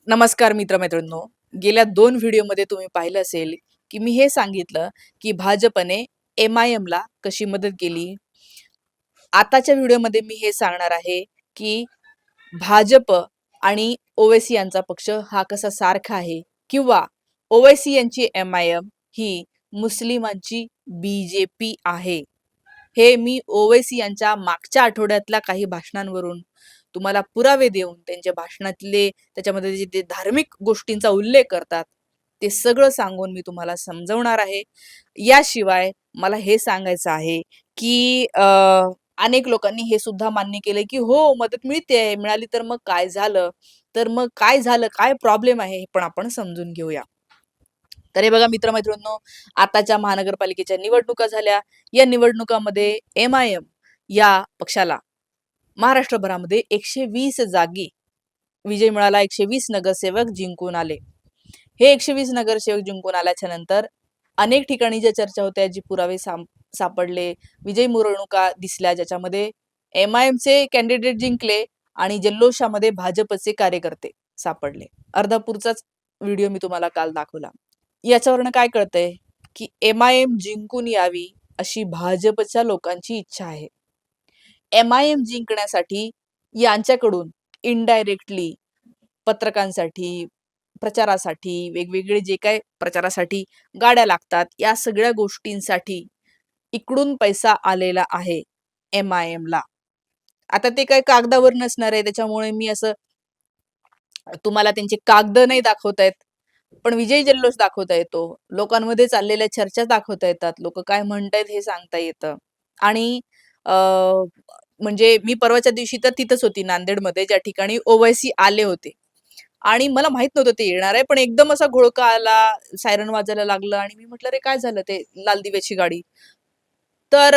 नमस्कार मित्रमैत्रिणींनो. गेल्या 2 व्हिडिओमध्ये तुम्ही पाहिलं असेल, की मी हे सांगितलं, की भाजपने एम-आय-एमला कशी मदत केली. आताच्या व्हिडिओमध्ये मी हे सांगणार आहे, की भाजप आणि ओवैसी यांचा पक्ष हा कसा सारखा आहे किंवा ओवैसी यांची एम-आय-एम ही मुस्लिमांची बी-जे-पी आहे. हे मी ओवैसी यांच्या मागच्या आठवड्यातल्या काही भाषणांवरून तुम्हाला पुरावे देऊन त्यांच्या भाषणातले त्याच्यामध्ये जे ते धार्मिक गोष्टींचा उल्लेख करतात ते सगळं सांगून मी तुम्हाला समजवणार आहे. याशिवाय मला हे सांगायचं आहे, की अनेक लोकांनी हे सुद्धा मान्य केलंय, की हो मदत मिळतेय, मिळाली तर मग काय झालं? तर मग काय झालं? काय प्रॉब्लेम आहे? हे पण आपण समजून घेऊया. तर हे बघा मित्र-मैत्रिणींनो, आताच्या महानगरपालिकेच्या निवडणुका झाल्या. या निवडणुकामध्ये एम-आय-एम या पक्षाला महाराष्ट्रभरामध्ये 120 जागी विजय मिळाला. 120 नगरसेवक जिंकून आले. हे 120 नगरसेवक जिंकून आल्याच्या नंतर अनेक ठिकाणी ज्या चर्चा होत्या, जी पुरावे सापडले, विजयी मिरवणुका दिसल्या, ज्याच्यामध्ये एम-आय-एमचे कॅन्डिडेट जिंकले आणि जल्लोषामध्ये भाजपचे कार्यकर्ते सापडले. अर्धापूरचाच व्हिडिओ मी तुम्हाला काल दाखवला. याच्यावरनं काय कळतंय, की एम-आय-एम जिंकून यावी अशी भाजपच्या लोकांची इच्छा आहे. एम-आय-एम जिंकण्यासाठी यांच्याकडून इनडायरेक्टली पत्रकांसाठी, प्रचारासाठी, वेगवेगळे जे काही प्रचारासाठी गाड्या लागतात, या सगळ्या गोष्टींसाठी इकडून पैसा आलेला आहे एम-आय-एमला. आता ते काही कागदावर नसणार आहे, त्याच्यामुळे मी असं तुम्हाला त्यांचे कागद नाही दाखवता येत. पण विजयी जल्लोष दाखवता येतो. लोकांमध्ये चाललेल्या चर्चा दाखवता येतात. लोकं काय म्हणतायत हे सांगता येतं. आणि अ, म्हणजे मी परवाच्या दिवशी तर तिथंच होती नांदेडमध्ये, ज्या ठिकाणी ओवैसी आले होते. आणि मला माहित नव्हतं ते येणार आहे, पण एकदम असा घोळका आला, सायरन वाजायला लागलं आणि मी म्हटलं, "अरे काय झालं?" ते लाल दिव्याची गाडी. तर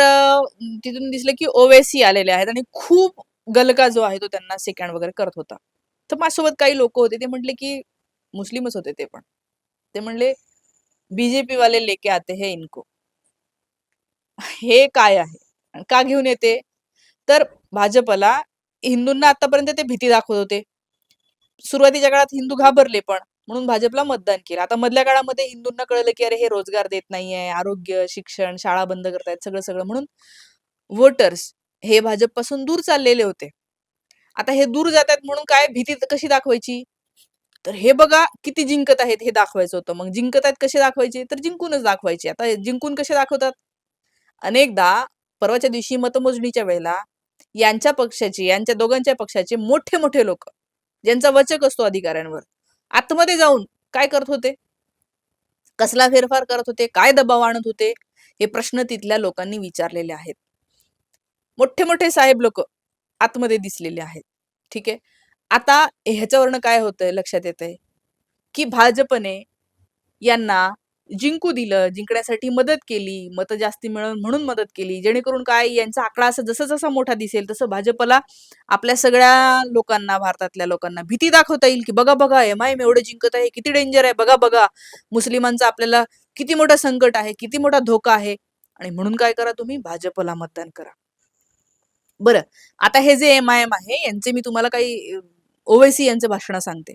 तिथून दिसलं की ओवैसी आलेले आहेत आणि खूप गलका जो आहे तो त्यांना सेकंड वगैरे करत होता. तर माझ्यासोबत काही लोकं होते. ते म्हटले की मुस्लिमच होते ते पण. ते म्हणले, "बीजेपी वाले लेके आते हैं इनको." हे काय आहे? आणि का घेऊन येते? तर भाजपला हिंदूंना आतापर्यंत ते भीती दाखवत होते. सुरुवातीच्या काळात हिंदू घाबरले पण. म्हणून भाजपला मतदान केलं. आता मधल्या काळामध्ये हिंदूंना कळलं की अरे हे रोजगार देत नाहीये, आरोग्य, शिक्षण, शाळा बंद करतायत, सगळं म्हणून वोटर्स हे भाजपपासून दूर चाललेले होते. आता हे दूर जातात म्हणून काय भीती कशी दाखवायची? तर हे बघा किती जिंकत आहेत हे दाखवायचं होतं. मग जिंकत आहेत कसे दाखवायचे? तर जिंकूनच दाखवायचे. आता जिंकून कसे दाखवतात? अनेकदा परवाच्या दिवशी मतमोजणीच्या वेळेला यांच्या पक्षाचे, यांच्या दोघांच्या पक्षाचे मोठे-मोठे लोकं, ज्यांचा वचक असतो अधिकाऱ्यांवर, आतमध्ये जाऊन काय करत होते? कसला फेरफार करत होते? काय दबाव आणत होते? हे प्रश्न तिथल्या लोकांनी विचारलेले आहेत. मोठे-मोठे साहेब लोकं आतमध्ये दिसलेले आहेत. ठीक आहे. आता ह्याच्यावरनं काय होतंय लक्षात येतंय, की भाजपने यांना जिंकू दिलं, जिंकण्यासाठी मदत केली, मतं जास्ती मिळवून म्हणून मदत केली. जेणेकरून काय यांचा आकडा असा जसा-जसा मोठा दिसेल तसं भाजपला आपल्या सगळ्या लोकांना, भारतातल्या लोकांना भीती दाखवता येईल, की बघा, एम-आय-एम एवढं जिंकत आहे, किती डेंजर आहे, बघा, मुस्लिमांचं आपल्याला किती मोठं संकट आहे, किती मोठा धोका आहे आणि म्हणून काय करा तुम्ही भाजपला मतदान करा. बरं, आता हे जे एम-आय-एम आहे यांचे मी तुम्हाला काही ओवैसी यांचे भाषणं सांगते.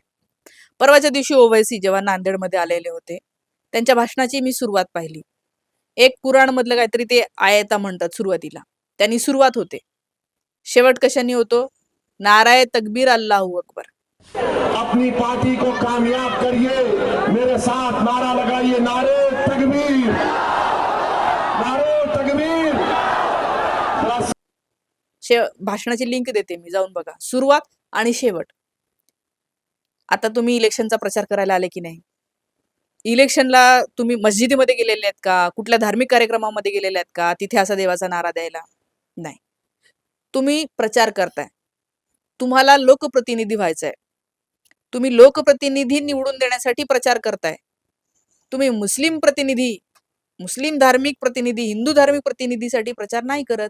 परवाच्या दिवशी ओवैसी जेव्हा नांदेडमध्ये आलेले होते, त्यांच्या भाषणाची मी सुरुवात पाहिली. एक कुराणमधलं काहीतरी ते आयता म्हणतात सुरुवातीला. त्यांनी सुरुवात होते. शेवट कशाने होतो? नाराए तकबीर अल्लाहू अकबर. अपनी पार्टी को कामयाब करिए, मेरे साथ नारा लगाइए, नारे तकबीर, नारे तकबीर। भाषणाची लिंक देते मी, जाऊन बघा. सुरुवात आणि शेवट. आता तुम्ही इलेक्शनचा प्रचार करायला आले की नाही? इलेक्शनला तुम्ही मस्जिदीमध्ये गेलेले आहेत का? कुठल्या धार्मिक कार्यक्रमामध्ये गेलेले आहेत का? तिथे असा देवाचा नारा द्यायला? नाही. तुम्ही प्रचार करताय. तुम्हाला लोकप्रतिनिधी व्हायचंय. तुम्ही लोकप्रतिनिधी निवडून देण्यासाठी प्रचार करताय. तुम्ही मुस्लिम धार्मिक प्रतिनिधी, हिंदू धार्मिक प्रतिनिधीसाठी प्रचार नाही करत.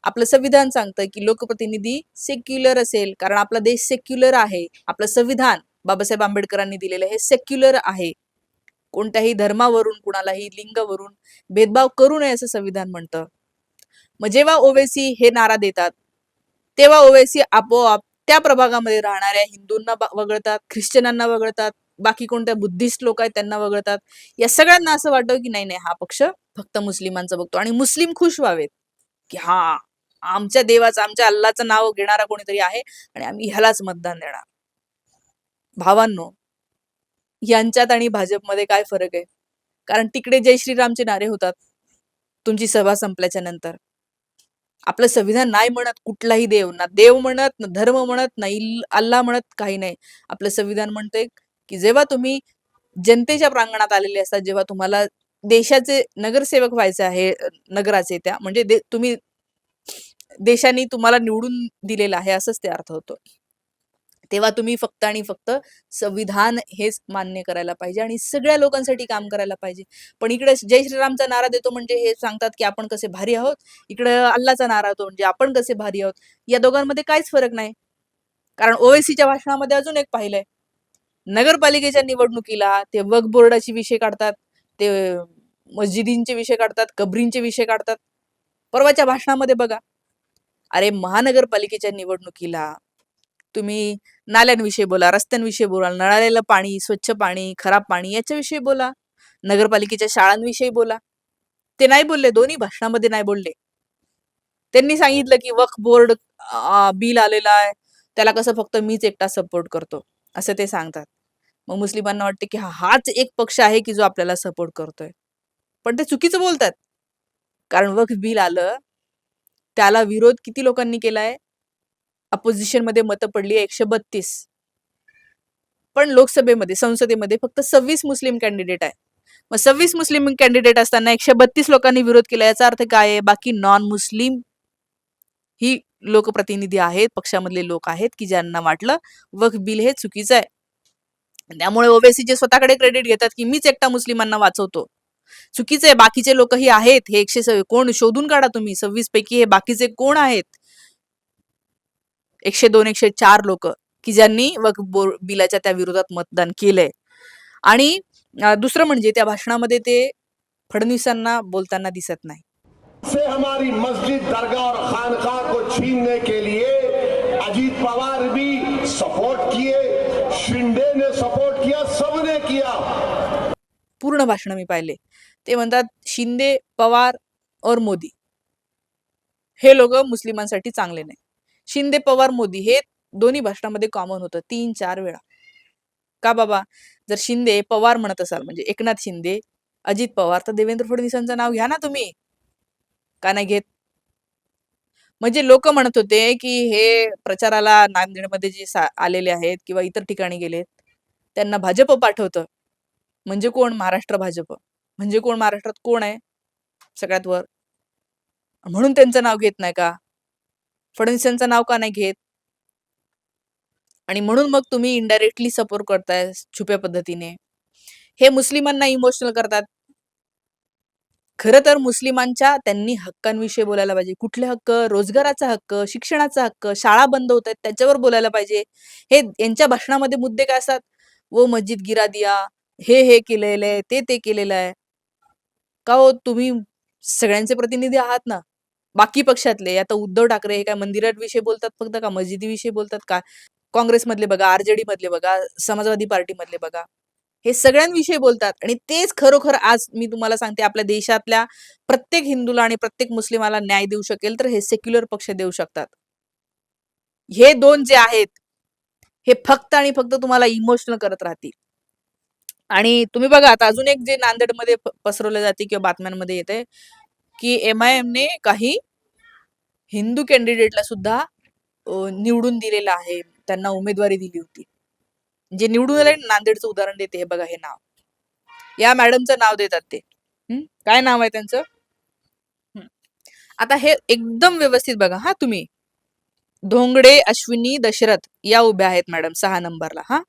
आपलं संविधान सांगतं की लोकप्रतिनिधी सेक्युलर असेल, कारण आपला देश सेक्युलर आहे. आपलं संविधान बाबासाहेब आंबेडकरांनी दिलेलं हे सेक्युलर आहे. कोणत्याही धर्मावरून, कुणालाही लिंगावरून भेदभाव करू नये असं संविधान म्हणतं. मग जेव्हा ओवैसी हे नारा देतात, तेव्हा ओवैसी आपोआप त्या प्रभागामध्ये राहणाऱ्या हिंदूंना वगळतात, ख्रिश्चनांना वगळतात, बाकी कोणत्या बुद्धिस्ट लोक आहेत त्यांना वगळतात. या सगळ्यांना असं वाटतं की नाही नाही, हा पक्ष फक्त मुस्लिमांचा बघतो आणि मुस्लिम खुश व्हावेत की हा, आमच्या देवाचं, आमच्या अल्लाचं नाव घेणारा कोणीतरी आहे आणि आम्ही ह्यालाच मतदान देणार. भावांनो, यांच्यात आणि भाजपमध्ये काय फरक आहे? कारण तिकडे जय श्रीरामचे नारे होतात तुमची सभा संपल्याच्या नंतर. आपलं संविधान नाही म्हणत कुठलाही देव, ना देव म्हणत, ना धर्म म्हणत, ना अल्लाह म्हणत, काही नाही. आपलं संविधान म्हणते की जेव्हा तुम्ही जनतेच्या प्रांगणात आलेले असतात, जेव्हा तुम्हाला देशाचे नगरसेवक व्हायचे आहे, नगराचे त्या म्हणजे तुम्ही देशाने तुम्हाला निवडून दिलेला आहे असंच ते अर्थ होतो. तेव्हा तुम्ही फक्त आणि फक्त संविधान हेच मान्य करायला पाहिजे आणि सगळ्या लोकांसाठी काम करायला पाहिजे. पण इकडे जय श्रीरामचा नारा देतो म्हणजे हे सांगतात की आपण कसे भारी आहोत, इकडे अल्लाचा नारा होतो म्हणजे आपण कसे भारी आहोत. या दोघांमध्ये काहीच फरक नाही. कारण ओवेसीच्या भाषणामध्ये अजून एक पाहिलंय, नगरपालिकेच्या निवडणुकीला ते वक्फ बोर्डाचे विषय काढतात, ते मस्जिदींचे विषय काढतात, कबरींचे विषय काढतात. परवाच्या भाषणामध्ये बघा, अरे महानगरपालिकेच्या निवडणुकीला तुम्ही नाल्यांविषयी बोला, रस्त्यांविषयी बोला, नळालेलं पाणी, स्वच्छ पाणी, खराब पाणी याच्याविषयी बोला, नगरपालिकेच्या शाळांविषयी बोला. ते नाही बोलले, दोन्ही भाषणामध्ये नाही बोलले. त्यांनी सांगितलं की वक्फ बोर्ड बिल आलेलं आहे, त्याला कसं फक्त मीच एकटा सपोर्ट करतो असं ते सांगतात. मग मुस्लिमांना वाटते की हाच एक पक्ष आहे की जो आपल्याला सपोर्ट करतोय. पण ते चुकीचं बोलतात. कारण वक्फ बिल आलं, त्याला विरोध किती लोकांनी केलाय? अपोजिशन मध्ये मतं पडली 132. पण लोकसभेमध्ये, संसदेमध्ये फक्त 26 मुस्लिम कॅन्डिडेट आहे. मग 26 मुस्लिम कॅन्डिडेट असताना 132 लोकांनी विरोध केला, याचा अर्थ काय आहे? बाकी नॉन मुस्लिम ही लोकप्रतिनिधी आहेत, पक्षामधले लोक आहेत की ज्यांना वाटलं वक्फ बिल हे चुकीचं आहे. त्यामुळे ओवेसी जे स्वतःकडे क्रेडिट घेतात की मीच एकटा मुस्लिमांना वाचवतो, चुकीचं आहे. बाकीचे लोकही आहेत. हे 100 कोण शोधून काढा तुम्ही, 26 पैकी हे बाकीचे कोण आहेत? 102, 104 लोक की ज्यांनी वक्फ बिलाच्या त्या विरोधात मतदान केलंय. आणि दुसरं म्हणजे त्या भाषणामध्ये ते फडणवीसांना बोलताना दिसत नाही. से हमारी मस्जिद, दरगाह और खानकाह को छीनने के लिए अजीत पवार भी सपोर्ट किए, शिंदे ने सपोर्ट किया, सबने किया. पूर्ण भाषण मी पाहिले. ते म्हणतात शिंदे, पवार और मोदी हे लोक मुस्लिमांसाठी चांगले नाही. शिंदे, पवार, मोदी हे दोन्ही भाषणामध्ये कॉमन होतं 3-4 वेळा. का बाबा? जर शिंदे पवार म्हणत असाल म्हणजे एकनाथ शिंदे, अजित पवार, तर देवेंद्र फडणवीसांचं नाव घ्या ना तुम्ही. का नाही घेत? म्हणजे लोक म्हणत होते की हे प्रचाराला नांदेडमध्ये जे आलेले आहेत किंवा इतर ठिकाणी गेलेत त्यांना भाजप पाठवतं. म्हणजे कोण? महाराष्ट्र भाजप. म्हणजे कोण? महाराष्ट्रात कोण आहे सगळ्यात वर? म्हणून त्यांचं नाव घेत नाही का? फडणवीसांचं नाव का नाही घेत? आणि म्हणून मग तुम्ही इनडायरेक्टली सपोर्ट करताय छुप्या पद्धतीने. हे मुस्लिमांना इमोशनल करतात. खरं तर मुस्लिमांच्या त्यांनी हक्कांविषयी बोलायला पाहिजे. कुठले हक्क? रोजगाराचा हक्क, शिक्षणाचा हक्क, शाळा बंद होत आहेत त्याच्यावर बोलायला पाहिजे. हे यांच्या भाषणामध्ये मुद्दे काय असतात? वो मस्जिद गिरा दिया, हे केलेलं आहे, ते केलेलं आहे. का हो, तुम्ही सगळ्यांचे प्रतिनिधी आहात ना, बाकी पक्षातले. आता उद्धव ठाकरे हे काय मंदिरांविषयी बोलतात फक्त का मस्जिदीविषयी बोलतात का? काँग्रेसमधले बघा, आरजेडी मधले बघा, समाजवादी पार्टी मधले बघा, हे सगळ्यांविषयी बोलतात. आणि तेच खरोखर आज मी तुम्हाला सांगते आपल्या देशातल्या प्रत्येक हिंदूला आणि प्रत्येक मुस्लिमाला न्याय देऊ शकेल तर हे सेक्युलर पक्ष देऊ शकतात. हे दोन जे आहेत हे फक्त आणि फक्त तुम्हाला इमोशनल करत राहतील. आणि तुम्ही बघा आता अजून एक जे नांदेडमध्ये पसरवलं जाते किंवा बातम्यांमध्ये येते की MIM ने काही हिंदू कॅन्डिडेटला सुद्धा निवडून दिलेलं आहे, त्यांना उमेदवारी दिली होती. जे निवडून आले नांदेडचं उदाहरण देते, हे बघा हे नाव, या मॅडमचं नाव देतात ते. काय नाव आहे त्यांचं? आता हे एकदम व्यवस्थित बघा हा तुम्ही. धोंगडे अश्विनी दशरथ या उभ्या आहेत मॅडम 6 नंबरला. हा,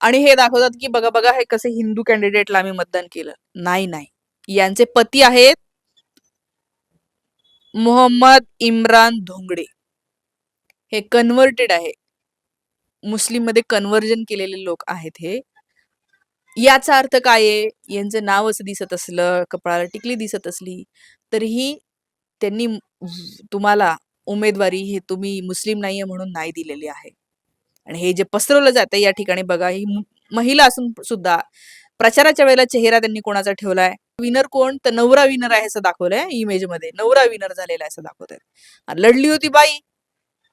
आणि हे दाखवतात की बघा बघा हे कसे हिंदू कॅन्डिडेटला आम्ही मतदान केलं. नाही नाही, यांचे पती आहेत मोहम्मद इम्रान धोंगडे. हे कन्व्हर्टेड आहे, मुस्लिम मध्ये कन्व्हर्जन केलेले लोक आहेत हे. याचा अर्थ काय आहे? यांचं नाव असं दिसत असलं, कपाळाला टिकली दिसत असली तरीही त्यांनी तुम्हाला उमेदवारी हे तुम्ही मुस्लिम नाहीये म्हणून नाही दिलेली आहे. आणि हे जे पसरवलं जातं या ठिकाणी बघा, ही महिला असून सुद्धा प्रचाराच्या वेळेला चेहरा त्यांनी कोणाचा ठेवलाय, विनर कोण, तर नवरा विनर आहे असं दाखवलंय इमेज मध्ये, नवरा विनर झालेला आहे असं दाखवत आहेत. लढली होती बाई,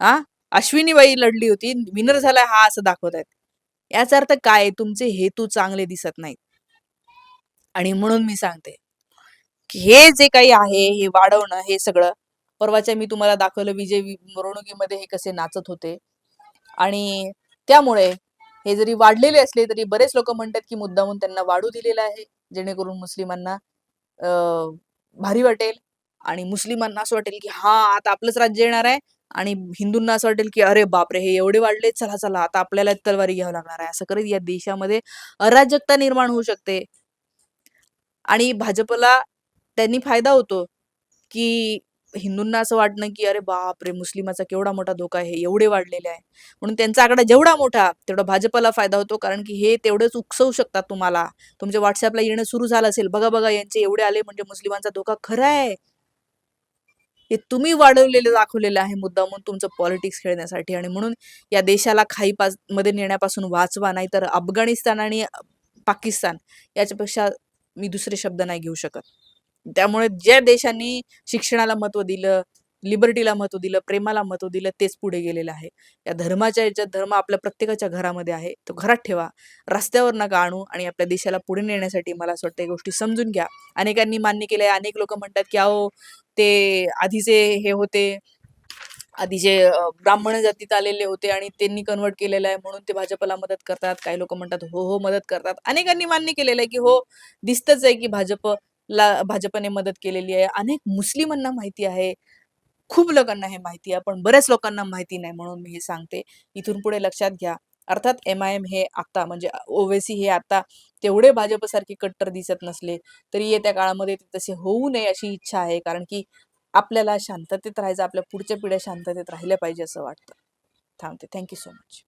हा अश्विनी बाई लढली होती, विनर झालाय हा असं दाखवत आहेत. याचा अर्थ काय, तुमचे हेतू चांगले दिसत नाहीत. आणि म्हणून मी सांगते की हे जे काही आहे हे वाढवणं, हे सगळं परवाच्या मी तुम्हाला दाखवलं विजय मिरवणुकीमध्ये हे कसे नाचत होते. आणि त्यामुळे हे जरी वाढलेले असले तरी बरेच लोक म्हणतात की मुद्दामून त्यांना वाढू दिलेलं आहे, जेणेकरून मुस्लिमांना भारी वाटेल आणि मुस्लिमांना असं वाटेल की हा आता आपलंच राज्य येणार आहे, आणि हिंदूंना असं वाटेल की अरे बापरे हे एवढे वाढले, चला चला आता आपल्याला तलवारी घ्यावं लागणार आहे. असं करत या देशामध्ये अराजकता निर्माण होऊ शकते. आणि भाजपला त्यांनी फायदा होतो की हिंदूंना असं वाटणं की अरे बापरे मुस्लिमाचा केवढा मोठा धोका आहे, एवढे वाढलेले आहे, म्हणून त्यांचा आकडा जेवढा मोठा तेवढा भाजपला फायदा होतो. कारण की हे तेवढेच उकसवू शकतात तुम्हाला. तुमच्या व्हॉट्सअपला येणं सुरू झालं असेल, बघा बघा यांचे एवढे आले म्हणजे मुस्लिमांचा धोका खरा आहे. हे तुम्ही वाढवलेलं दाखवलेलं आहे मुद्दामून तुमचं पॉलिटिक्स खेळण्यासाठी. आणि म्हणून या देशाला मध्ये नेण्यापासून वाचवा, नाहीतर अफगाणिस्तान आणि पाकिस्तान याच्यापेक्षा मी दुसरे शब्द नाही घेऊ शकत. त्यामुळे ज्या देशांनी शिक्षणाला महत्व दिलं, लिबर्टीला महत्व दिलं, प्रेमाला महत्व दिलं, तेच पुढे गेलेलं आहे. या धर्माच्या याच्यात धर्म आपल्या प्रत्येकाच्या घरामध्ये आहे, तो घरात ठेवा, रस्त्यावर नका आणू. आणि आपल्या देशाला पुढे नेण्यासाठी मला असं वाटतं या गोष्टी समजून घ्या. अनेकांनी मान्य केलंय, अनेक लोक म्हणतात की अहो ते आधीचे हे होते, आधीचे ब्राह्मण जातीत आलेले होते आणि त्यांनी कन्वर्ट केलेलं आहे म्हणून ते भाजपला मदत करतात. काही लोक म्हणतात हो हो मदत करतात. अनेकांनी मान्य केलेलं आहे की हो दिसतच आहे की भाजपने मदत केलेली आहे. अनेक मुस्लिमांना माहिती आहे, खूप लोकांना हे माहिती आहे, पण बऱ्याच लोकांना माहिती नाही. म्हणून मी हे सांगते, इथून पुढे लक्षात घ्या. अर्थात MIM हे आता म्हणजे ओवेसी हे आता तेवढे भाजपसारखे कट्टर दिसत नसले तरी येत्या काळामध्ये ते तसे होऊ नये अशी इच्छा आहे. कारण की आपल्याला शांततेत राहायचं, आपल्या पुढच्या पिढ्या शांततेत राहिल्या पाहिजे असं वाटतं. थांबते. Thank you so much.